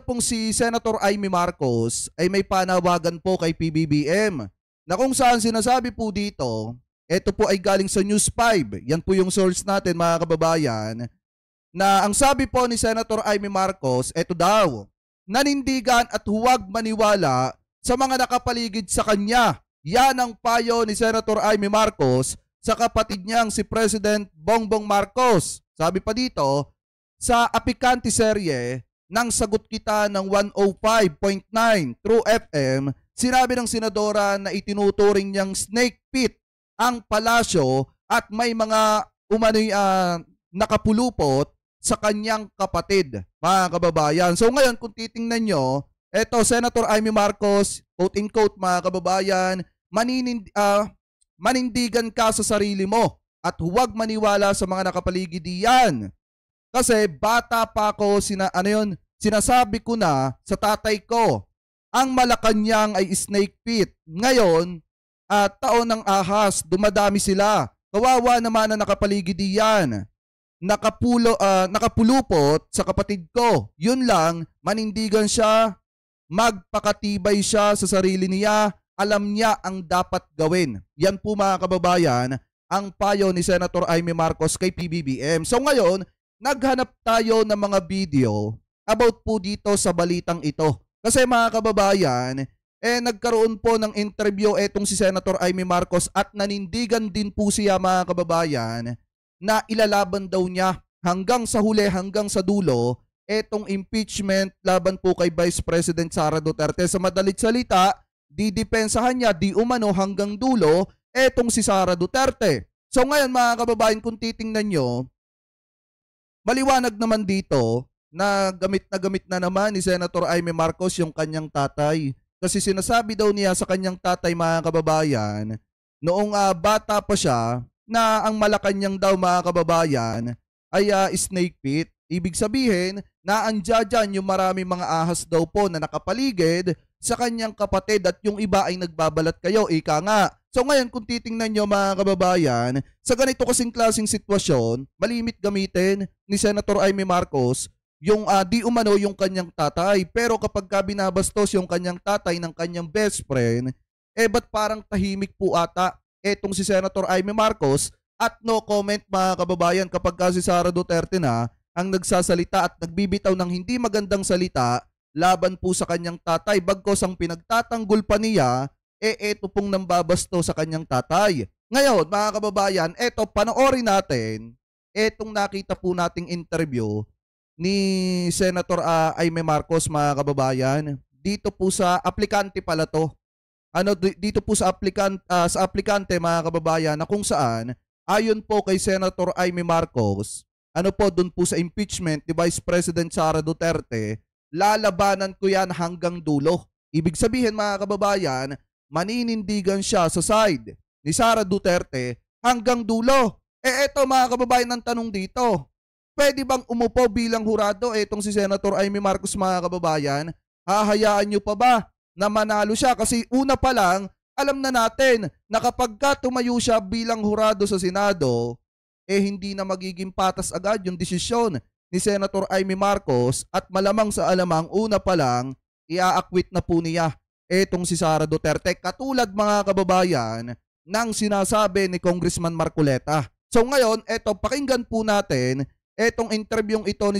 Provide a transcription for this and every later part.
pong si Senator Amy Marcos ay may panawagan po kay PBBM na kung saan sinasabi po dito, ito po ay galing sa News 5, yan po yung source natin mga kababayan, na ang sabi po ni Senator Amy Marcos, ito daw, nanindigan at huwag maniwala sa mga nakapaligid sa kanya. Yan ang payo ni Senator Amy Marcos sa kapatid niyang si President Bongbong Marcos. Sabi pa dito, sa apikante serye ng Sagot Kita ng 105.9 True FM, sinabi ng senadora na itinuturing niyang snake pit ang palasyo at may mga umano'y nakapulupot sa kanyang kapatid, mga kababayan. So ngayon, kung titingnan nyo, eto, Senator Amy Marcos, quote-in-quote mga kababayan, manindigan ka sa sarili mo at huwag maniwala sa mga nakapaligid diyan. Kasi bata pa ako, sinasabi ko na sa tatay ko, ang Malacanang ay snake pit. Ngayon, taon ng ahas, dumadami sila. Kawawa naman na nakapaligid diyan. Nakapulupot sa kapatid ko. Yun lang, manindigan siya, magpakatibay siya sa sarili niya, alam niya ang dapat gawin. Yan po mga kababayan, ang payo ni Senator Amy Marcos kay PBBM. So ngayon, naghanap tayo ng mga video about po dito sa balitang ito. Kasi mga kababayan, nagkaroon po ng interview etong si Senator Amy Marcos at nanindigan din po siya mga kababayan na ilalaban daw niya hanggang sa huli, hanggang sa dulo, etong impeachment laban po kay Vice President Sara Duterte. Sa madalit salita, didepensahan niya di umano hanggang dulo etong si Sara Duterte. So ngayon mga kababayan, kung titingnan nyo, maliwanag naman dito na gamit na naman ni Senator Amy Marcos yung kanyang tatay. Kasi sinasabi daw niya sa kanyang tatay mga kababayan, noong bata pa siya, na ang Malacanang daw mga kababayan ay snake pit. Ibig sabihin na andyan yung marami mga ahas daw po na nakapaligid sa kanyang kapatid at yung iba ay nagbabalat kayo, ika nga. So ngayon kung titingnan nyo mga kababayan, sa ganito kasing klaseng sitwasyon, malimit gamitin ni Senator Amy Marcos yung di umano yung kanyang tatay. Pero kapag binabastos yung kanyang tatay ng kanyang best friend, ba't parang tahimik po ata etong si Senator Amy Marcos at no comment mga kababayan kapag si Sara Duterte na ang nagsasalita at nagbibitaw ng hindi magandang salita laban po sa kanyang tatay. Bagkos ang pinagtatanggol pa niya, eto pong nambabasto sa kanyang tatay. Ngayon mga kababayan, eto panoorin natin etong nakita po nating interview ni Senator Amy Marcos mga kababayan. Dito po sa aplikante pala to. Dito po sa aplikante mga kababayan na kung saan ayon po kay Senator Amy Marcos, doon po sa impeachment ni Vice President Sara Duterte, lalabanan ko yan hanggang dulo. Ibig sabihin mga kababayan, maninindigan siya sa side ni Sara Duterte hanggang dulo. Eto mga kababayan ang tanong dito, pwede bang umupo bilang hurado etong si Senator Amy Marcos mga kababayan? Hahayaan nyo pa ba na manalo siya? Kasi una pa lang, alam na natin na kapag tumayo siya bilang hurado sa Senado, hindi na magiging patas agad yung desisyon ni Senator Amy Marcos at malamang sa alamang una pa lang, ia-acquit na po niya etong si Sara Duterte. Katulad mga kababayan ng sinasabi ni Congressman Marcoleta. So ngayon, pakinggan po natin etong interviewing ito ni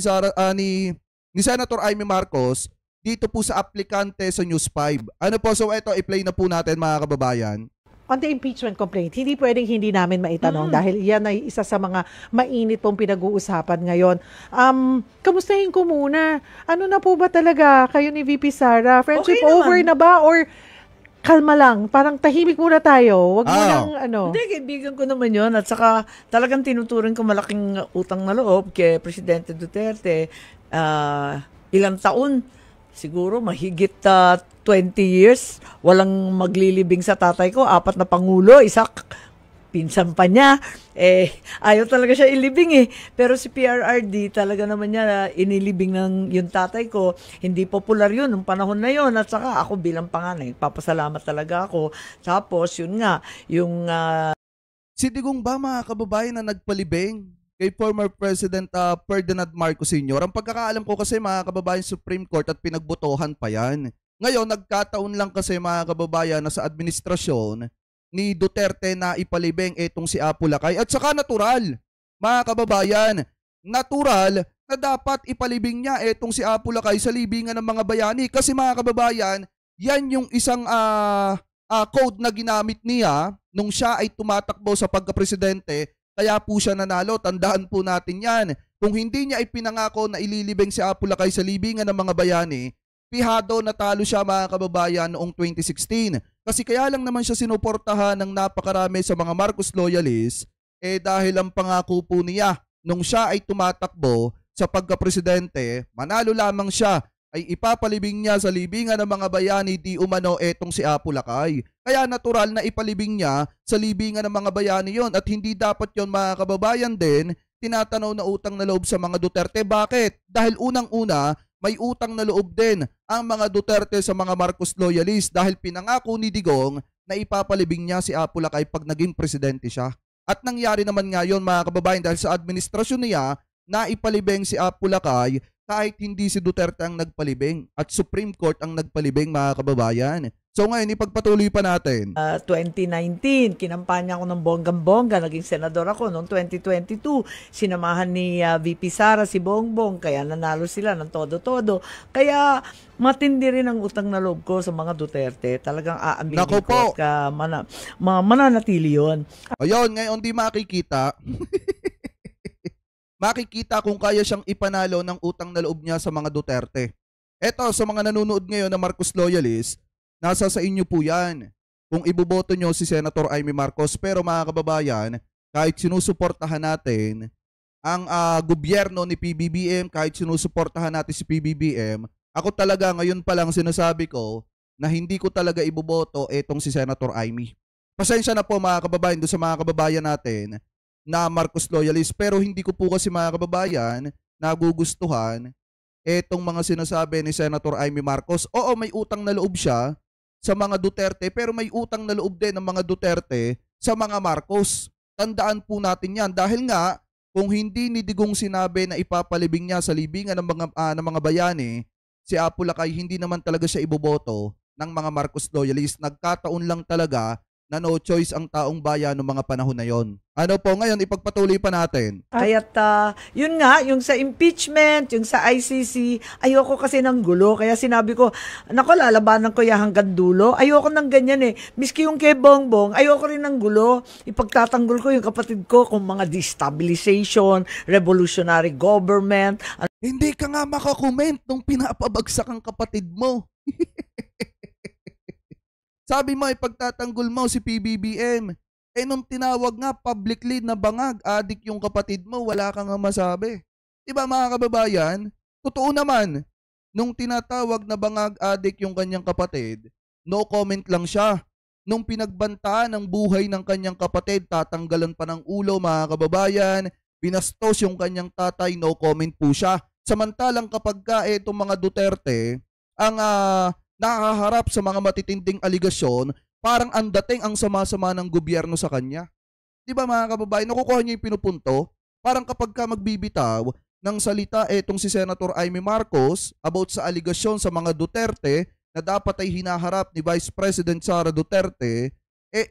Senator Amy Marcos dito po sa aplikante sa News 5. So i-play na po natin mga kababayan. On the impeachment complaint, hindi pwedeng hindi namin maitanong dahil yan ay isa sa mga mainit pong pinag-uusapan ngayon. Kamustahin ko muna, ano na po ba talaga kayo ni VP Sara? Friendship okay over na ba or kalma lang, parang tahimik muna tayo. Wag mo nang Hindi, kaibigan ko naman yun. At saka talagang tinuturing ko malaking utang na loob kay Presidente Duterte. Ilang taon, siguro mahigit 20 years, walang maglilibing sa tatay ko. 4 na pangulo, isa pinsan pa niya. Ayaw talaga siya ilibing Pero si PRRD talaga naman niya inilibing ng yung tatay ko. Hindi popular yun nung panahon na yun. At saka ako bilang panganay, papasalamat talaga ako. Tapos yun nga, yung... Si Digong ba mga kababayan na nagpalibing kay former President Ferdinand Marcos Sr. Ang pagkakaalam ko kasi mga kababayan, Supreme Court at pinagbotohan pa yan. Ngayon, nagkataon lang kasi mga kababayan na sa administrasyon ni Duterte na ipalibing itong si Apo Lakay. At saka natural, mga kababayan, natural na dapat ipalibing niya itong si Apo Lakay sa libingan ng mga bayani. Kasi mga kababayan, yan yung isang code na ginamit niya nung siya ay tumatakbo sa pagkapresidente. Kaya po siya nanalo. Tandaan po natin yan. Kung hindi niya ipinangako na ililibing si Apo Lakay sa libingan ng mga bayani, pihado natalo siya mga kababayan noong 2016. Kasi kaya lang naman siya sinuportahan ng napakarami sa mga Marcos loyalists dahil ang pangako po niya nung siya ay tumatakbo sa pagkapresidente, manalo lamang siya ay ipapalibing niya sa libingan ng mga bayani di umano etong si Apo Lakay. Kaya natural na ipalibing niya sa libingan ng mga bayani yon at hindi dapat yon mga kababayan din tinatanaw na utang na loob sa mga Duterte. Bakit? Dahil unang-una, may utang na loob din ang mga Duterte sa mga Marcos loyalists dahil pinangako ni Digong na ipapalibing niya si Apo Lakay pag naging presidente siya. At nangyari naman ngayon mga kababayan dahil sa administrasyon niya na ipalibing si Apo Lakay kahit hindi si Duterte ang nagpalibing at Supreme Court ang nagpalibing mga kababayan. So ngayon, ipagpatuloy pa natin. 2019, kinampanya ko ng bonggang-bongga, naging senador ako. Noong 2022, sinamahan ni VP Sara si Bongbong, kaya nanalo sila ng todo-todo. Kaya matindi rin ang utang na loob ko sa mga Duterte. Talagang aambinin ko at mananatili yun. Ayun, ngayon di makikita. Makikita kung kaya siyang ipanalo ng utang na loob niya sa mga Duterte. Eto, sa mga nanonood ngayon na Marcos loyalist, nasa sa inyo po yan. Kung iboboto nyo si Senator Amy Marcos. Pero mga kababayan, kahit sinusuportahan natin ang gobyerno ni PBBM, kahit sinusuportahan natin si PBBM, ako talaga ngayon pa lang sinasabi ko na hindi ko talaga iboboto etong si Senator Amy. Pasensya na po mga kababayan doon sa mga kababayan natin na Marcos loyalist, pero hindi ko po kasi mga kababayan nagugustuhan etong mga sinasabi ni Senator Amy Marcos. Oo, may utang na loob siya sa mga Duterte, pero may utang na loob din ng mga Duterte sa mga Marcos. Tandaan po natin yan dahil nga kung hindi ni Digong sinabi na ipapalibing niya sa libingan ng mga bayani si Apo Lakay, hindi naman talaga siya iboboto ng mga Marcos loyalist. Nagkataon lang talaga na no choice ang taong bayan noong mga panahon na yon. Ano po, ngayon ipagpatuloy pa natin. Kaya't yun nga, yung sa impeachment, yung sa ICC, ayoko kasi ng gulo. Kaya sinabi ko, nako, lalabanan ko yan hanggang dulo. Ayoko ng ganyan eh. Miski yung kay Bongbong, ayoko rin ng gulo. Ipagtatanggol ko yung kapatid ko kung mga destabilization, revolutionary government. Hindi ka nga makakomment nung pinapabagsak ang kapatid mo. Sabi mo, ipagtatanggol mo si PBBM. Nung tinawag nga publicly na bangag, adik yung kapatid mo, wala kang masabi. Diba mga kababayan? Totoo naman, nung tinatawag na bangag, adik yung kanyang kapatid, no comment lang siya. Nung pinagbantaan ang buhay ng kanyang kapatid, tatanggalan pa ng ulo mga kababayan, binastos yung kanyang tatay, no comment po siya. Samantalang kapag itong mga Duterte, ang nakaharap sa mga matitinding aligasyon, parang ang dating ang sama-sama ng gobyerno sa kanya. Di ba mga kababayan, nakukuha niya yung pinupunto? Parang kapag ka magbibitaw ng salita etong si Senator Amy Marcos about sa aligasyon sa mga Duterte na dapat ay hinaharap ni Vice President Sara Duterte,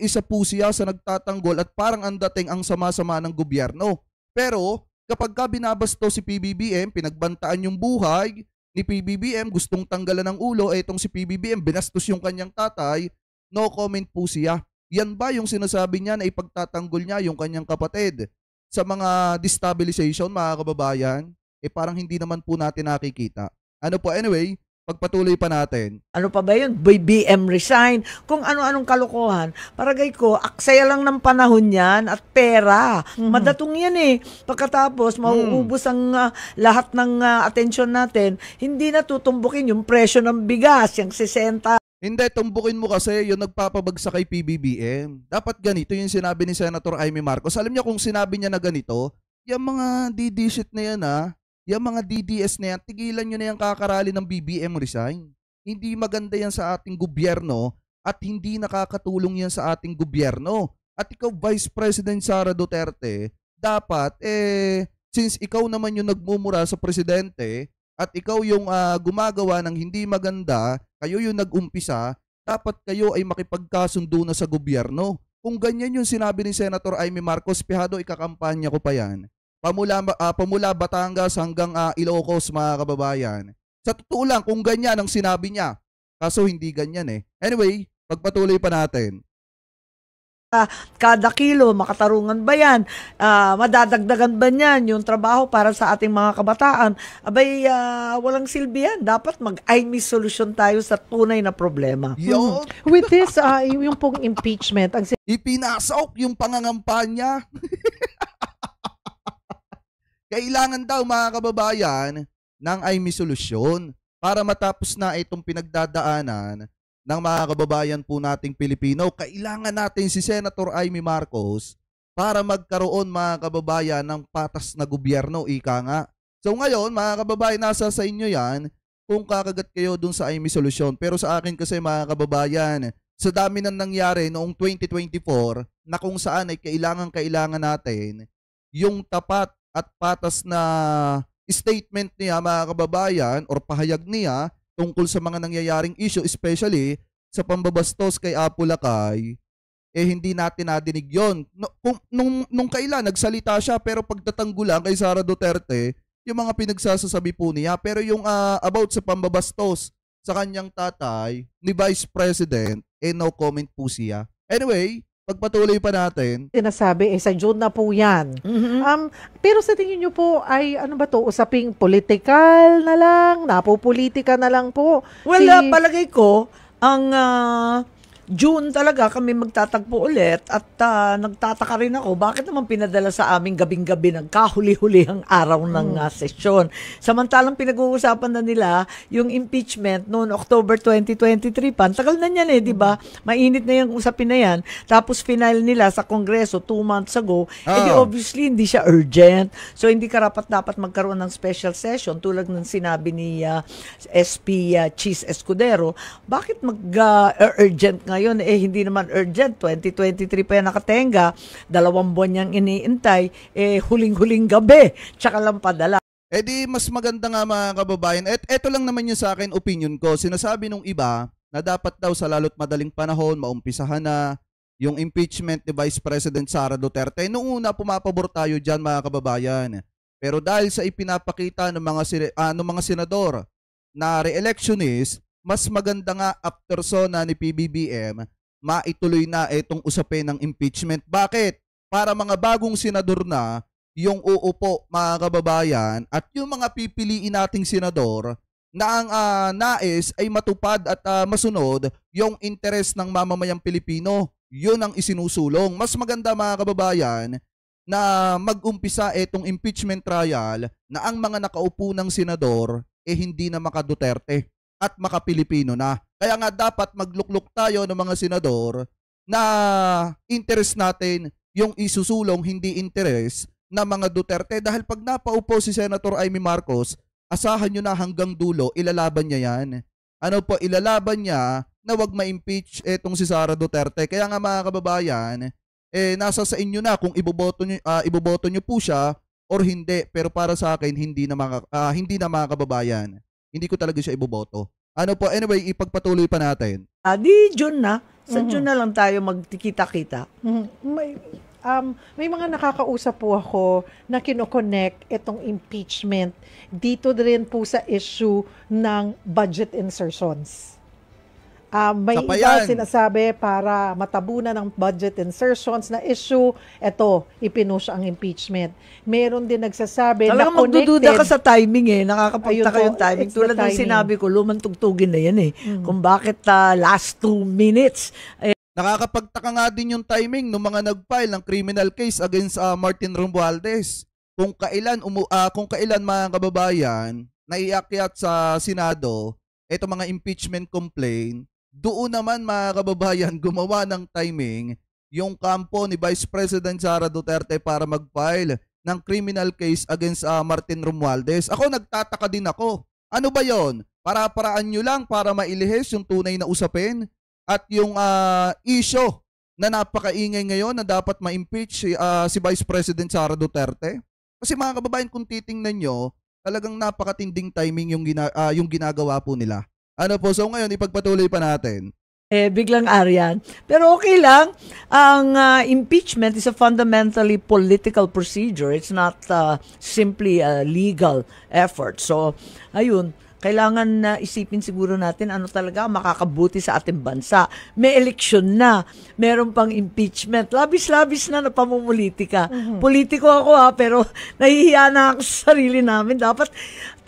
isa po siya sa nagtatanggol at parang ang dating ang sama-sama ng gobyerno. Pero kapag ka binabasto si PBBM, pinagbantaan yung buhay ni PBBM, gustong tanggalan ng ulo, etong si PBBM, binastos yung kanyang tatay, no comment po siya. Yan ba yung sinasabi niya na ipagtatanggol niya yung kanyang kapatid sa mga destabilization mga kababayan? Parang hindi naman po natin nakikita. Ano po, anyway, pagpatuloy pa natin. Ano pa ba yun? BBM resign. Kung ano-anong kalokohan. Paragay ko, aksaya lang ng panahon yan at pera. Madatong yan eh. Pagkatapos, mauubos ang lahat ng atensyon natin. Hindi na tutumbukin yung presyo ng bigas, yung 60. Hindi, tumbukin mo kasi yung nagpapabagsak kay PBBM. Dapat ganito yung sinabi ni Senator Amy Marcos. Alam niya kung sinabi niya na ganito, yung mga DD shit na yan yung mga DDS na yan, tigilan nyo na yung kakarali ng BBM resign. Hindi maganda yan sa ating gobyerno at hindi nakakatulong yan sa ating gobyerno. At ikaw, Vice President Sara Duterte, dapat since ikaw naman yung nagmumura sa presidente at ikaw yung gumagawa ng hindi maganda, kayo yung nag-umpisa, dapat kayo ay makipagkasundo na sa gobyerno. Kung ganyan yung sinabi ni Senator Amy Marcos, pihado ikakampanya ko pa yan. Pamula Batangas hanggang Ilocos, mga kababayan. Sa totoo lang, kung ganyan ang sinabi niya, kaso hindi ganyan eh. Anyway, pagpatuloy pa natin. Kada kilo, makatarungan ba yan? Madadagdagan ba niyan yung trabaho para sa ating mga kabataan? Abay, walang silbi yan. Dapat mag-IMI solution tayo sa tunay na problema. Yo, With this, yung pong impeachment, ang ipinasok yung pangangampanya. Kailangan daw, mga kababayan, ng IMI solusyon para matapos na itong pinagdadaanan ng mga kababayan po nating Pilipino. Kailangan natin si Senator Amy Marcos para magkaroon, mga kababayan, ng patas na gobyerno, ika nga. So ngayon, mga kababayan, nasa sa inyo yan kung kakagat kayo dun sa IMI solusyon. Pero sa akin kasi, mga kababayan, sa dami nang nangyari noong 2024 na kung saan ay kailangan natin yung tapat at patas na statement niya, mga kababayan, or pahayag niya tungkol sa mga nangyayaring issue, especially sa pambabastos kay Apo Lakay, hindi natin nadinig yun. Nung kailan, nagsalita siya, pero pagtatanggulan kay Sara Duterte, yung mga pinagsasasabi po niya. Pero yung about sa pambabastos sa kanyang tatay, ni Vice President, no comment po siya. Anyway, pagpatuloy pa natin. sinasabi, sa June na po yan. Mhm. Pero sa tingin nyo po, ay ano ba to, usaping political na lang, napopolitika na lang po. Well, palagay ko, ang June talaga kami magtatagpo ulit at nagtataka rin ako, bakit naman pinadala sa aming gabing-gabi ng kahuli-hulihang araw ng sesyon. Samantalang pinag-uusapan na nila yung impeachment noon October 2023 pa. Tagal na yan di ba? Mainit na yung usapin na yan. Tapos final nila sa Kongreso 2 months ago. Di obviously hindi siya urgent. So hindi karapat-dapat magkaroon ng special session tulad ng sinabi ni SP Cheese Escudero. Bakit mag-urgent ngayon? Hindi naman urgent. 2023 pa yan nakatenga. 2 buwan niyang iniintay. Huling-huling gabi. Tsaka lang padala. Di mas maganda nga, mga kababayan. Eto lang naman yung sa akin opinion ko. Sinasabi nung iba na dapat daw sa lalo't madaling panahon, maumpisahan na yung impeachment ni Vice President Sara Duterte. Noong una, pumapabor tayo dyan, mga kababayan. Pero dahil sa ipinapakita ng mga senador na re-electionist, mas maganda nga after sona ni PBBM, maituloy na itong usapin ng impeachment. Bakit? Para mga bagong senador na yung uupo, mga kababayan, at yung mga pipiliin nating senador na ang nais ay matupad at masunod yung interes ng mamamayang Pilipino. Yun ang isinusulong. Mas maganda, mga kababayan, na mag-umpisa itong impeachment trial na ang mga nakaupo ng senador hindi na maka-Duterte at maka-Pilipino na. Kaya nga dapat maglukluk tayo ng mga senador na interest natin yung isusulong, hindi interest na mga Duterte. Dahil pag napaupo si Senator Amy Marcos, asahan nyo na hanggang dulo, ilalaban niya yan. Ilalaban niya na wag ma-impeach itong si Sara Duterte. Kaya nga, mga kababayan, nasa sa inyo na kung iboboto nyo po siya or hindi. Pero para sa akin, hindi na mga kababayan. Hindi ko talaga siya iboboto. Anyway, ipagpatuloy pa natin. Di June na. Sa June na lang tayo magkikita-kita. May mga nakakausap po ako na kinoconnect itong impeachment dito din po sa issue ng budget insertions. May iba sinasabi para matabunan ng budget insertions na issue, ipinush ang impeachment. Meron din nagsasabi na connected. Magdududa ka sa timing nakakapagtaka yung timing. Tulad ng sinabi ko, lumang tugtugin na yan Kung bakit last 2 minutes. Nakakapagtaka nga din yung timing ng mga nag-file ng criminal case against Martin Romualdez. Kung kailan, mga kababayan, naiakyat sa Senado itong mga impeachment complaint, doon naman, mga kababayan, gumawa ng timing yung kampo ni Vice President Sara Duterte para mag-file ng criminal case against Martin Romualdez. Ako, nagtataka din ako. Ano ba yon? Para-paraan nyo lang para mailihis yung tunay na usapin at yung issue na napakaingay ngayon na dapat ma-impeach si Vice President Sara Duterte? Kasi mga kababayan, kung titingnan nyo, talagang napakatinding timing yung ginagawa po nila. Ano po, so ngayon ipagpatuloy pa natin. Biglang Aryan. Pero okay lang. Ang impeachment is a fundamentally political procedure. It's not simply a legal effort. So, ayun. Kailangan na isipin siguro natin ano talaga ang makakabuti sa ating bansa. May eleksyon na, meron pang impeachment. Labis-labis na pamumulitika. Politiko ako pero nahihiya na ako sa sarili namin. Dapat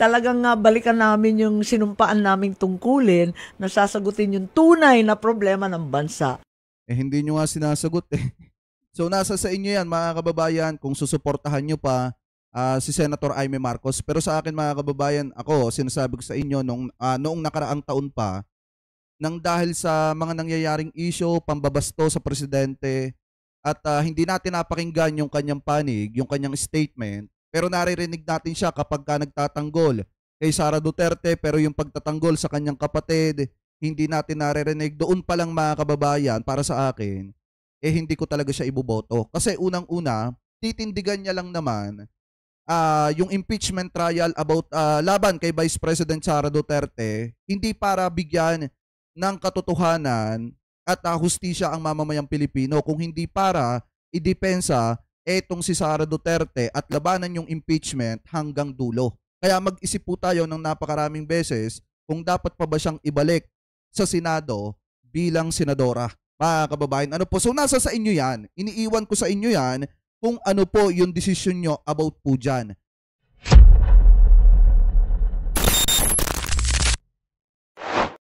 talagang balikan namin yung sinumpaan naming tungkulin na sasagutin yung tunay na problema ng bansa. Hindi nyo nga sinasagot eh. So nasa sa inyo yan mga kababayan kung susuportahan nyo pa si Senator Aimee Marcos. Pero sa akin mga kababayan, ako sinasabi ko sa inyo noong nakaraang taon pa, nang dahil sa mga nangyayaring issue, pambabasto sa presidente, at hindi natin napakinggan yung kanyang panig, yung kanyang statement, pero naririnig natin siya kapag nagtatanggol kay Sara Duterte, pero yung pagtatanggol sa kanyang kapatid, hindi natin naririnig. Doon pa lang mga kababayan, para sa akin, hindi ko talaga siya iboboto. Kasi unang-una, titindigan niya lang naman yung impeachment trial about laban kay Vice President Sara Duterte, hindi para bigyan ng katotohanan at hustisya ang mamamayang Pilipino, kung hindi para idepensa etong si Sara Duterte at labanan yung impeachment hanggang dulo. Kaya mag-isip po tayo ng napakaraming beses kung dapat pa ba siyang ibalik sa Senado bilang senadora. Mga kababayan, ano po? So nasa sa inyo yan. Iniiwan ko sa inyo yan kung ano po yung desisyon nyo about po dyan.